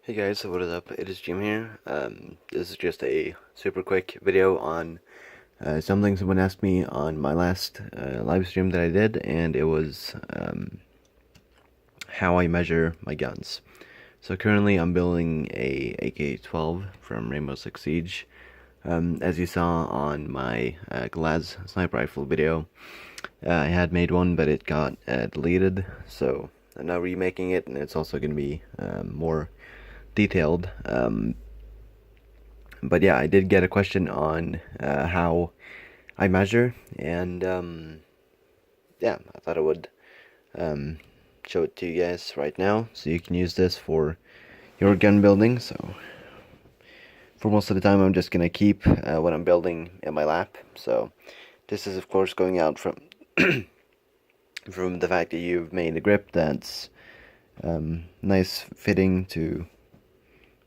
Hey guys, so what is up? It is Jim here. This is just a super quick video on something someone asked me on my last live stream that I did, and it was how I measure my guns. So currently I'm building a AK-12 from Rainbow Six Siege. As you saw on my Glaz sniper rifle video, I had made one, but it got deleted, so I'm now remaking it, and it's also going to be more detailed. But yeah, I did get a question on how I measure, and yeah, I thought I would show it to you guys right now, so you can use this for your gun building. So for most of the time, I'm just gonna keep what I'm building in my lap. So this is of course going out from from the fact that you've made a grip that's nice fitting to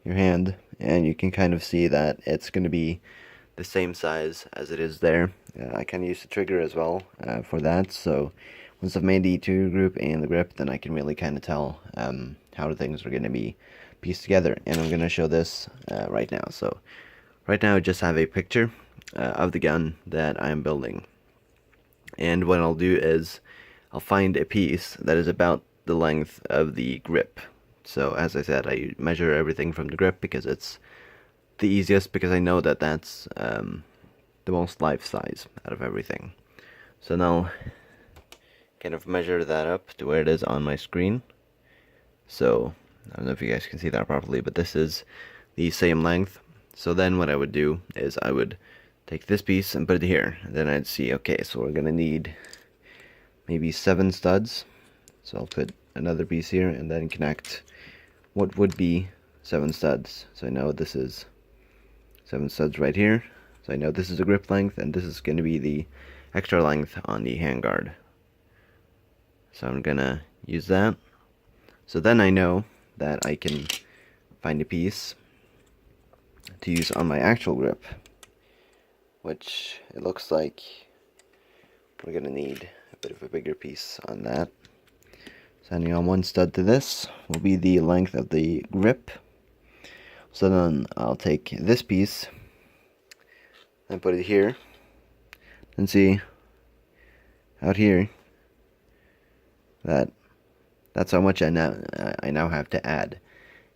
your hand, and you can kind of see that it's going to be the same size as it is there. I can use the trigger as well for that, so once I've made the E2 group and the grip, then I can really kind of tell how the things are going to be pieced together, and I'm going to show this right now. So right now I just have a picture of the gun that I'm building, and what I'll do is I'll find a piece that is about the length of the grip. So as I said, I measure everything from the grip because it's the easiest, because I know that that's the most life size out of everything. So now kind of measure that up to where it is on my screen. So I don't know if you guys can see that properly, but this is the same length. So then what I would do is I would take this piece and put it here, and then I'd see, okay, so we're gonna need maybe 7 studs. So I'll put another piece here and then connect what would be 7 studs. So I know this is 7 studs right here. So I know this is the grip length, and this is going to be the extra length on the handguard. So I'm gonna use that. So then I know that I can find a piece to use on my actual grip, which it looks like we're gonna need a bit of a bigger piece on that. Sending on 1 stud to this will be the length of the grip. So then I'll take this piece and put it here, and see out here that that's how much I now have to add,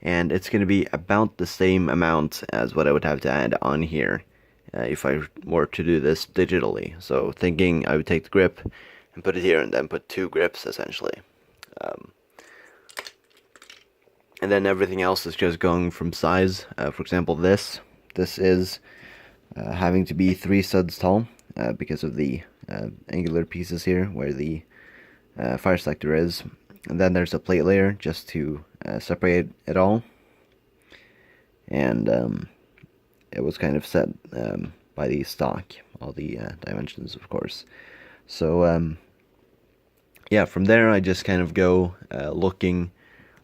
and it's going to be about the same amount as what I would have to add on here if I were to do this digitally. So thinking I would take the grip and put it here, and then put 2 grips essentially. And then everything else is just going from size. For example, this is having to be 3 studs tall because of the angular pieces here where the fire selector is. And then there's a plate layer just to separate it all. And it was kind of set by the stock, all the dimensions, of course. So yeah, from there I just kind of go looking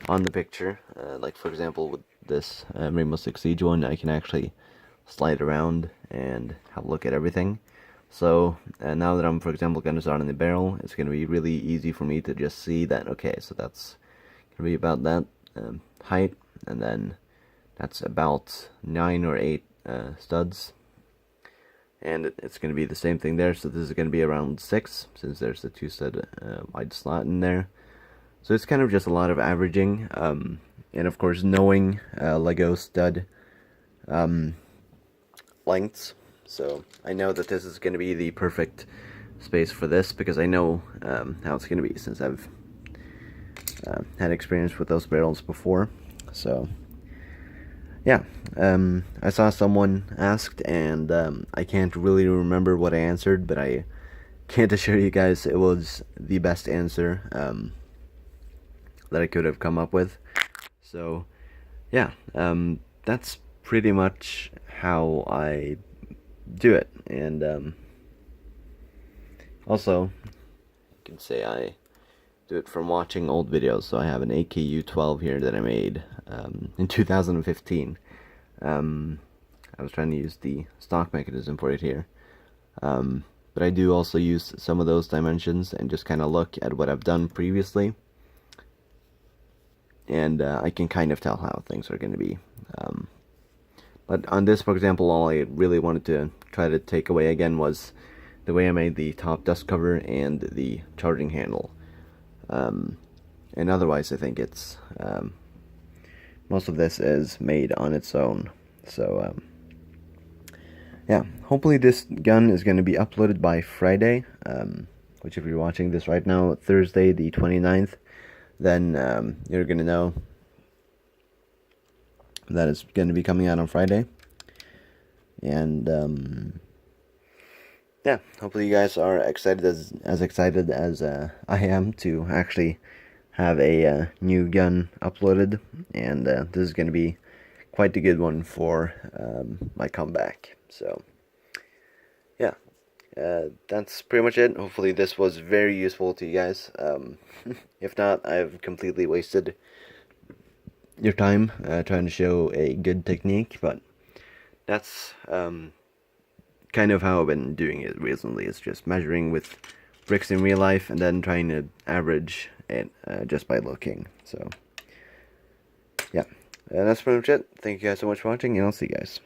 on the picture. Like for example with this Rainbow Six Siege one, I can actually slide around and have a look at everything. So now that I'm, for example, going to start on the barrel, it's going to be really easy for me to just see that, okay, so that's going to be about that height, and then that's about 9 or 8 studs. And it's going to be the same thing there, so this is going to be around 6, since there's the 2 stud wide slot in there. So it's kind of just a lot of averaging, and of course knowing Lego stud lengths. So I know that this is going to be the perfect space for this, because I know how it's going to be, since I've had experience with those barrels before. So yeah, I saw someone asked, and I can't really remember what I answered, but I can't assure you guys it was the best answer that I could have come up with. So yeah, that's pretty much how I do it. And also, you can say I do it from watching old videos. So I have an AKU-12 here that I made in 2015. I was trying to use the stock mechanism for it here, but I do also use some of those dimensions and just kind of look at what I've done previously. and I can kind of tell how things are going to be. But on this, for example, all I really wanted to try to take away again was the way I made the top dust cover and the charging handle. And otherwise, I think it's most of this is made on its own. So yeah, hopefully this gun is going to be uploaded by Friday, which if you're watching this right now, Thursday the 29th, then you're going to know that it's going to be coming out on Friday. And yeah, hopefully you guys are excited as excited as I am to actually have a new gun uploaded, and this is going to be quite a good one for my comeback. So yeah, that's pretty much it. Hopefully this was very useful to you guys. If not, I've completely wasted your time trying to show a good technique, but that's kind of how I've been doing it recently. It's just measuring with bricks in real life and then trying to average it just by looking. So yeah, that's pretty much it. Thank you guys so much for watching, and I'll see you guys.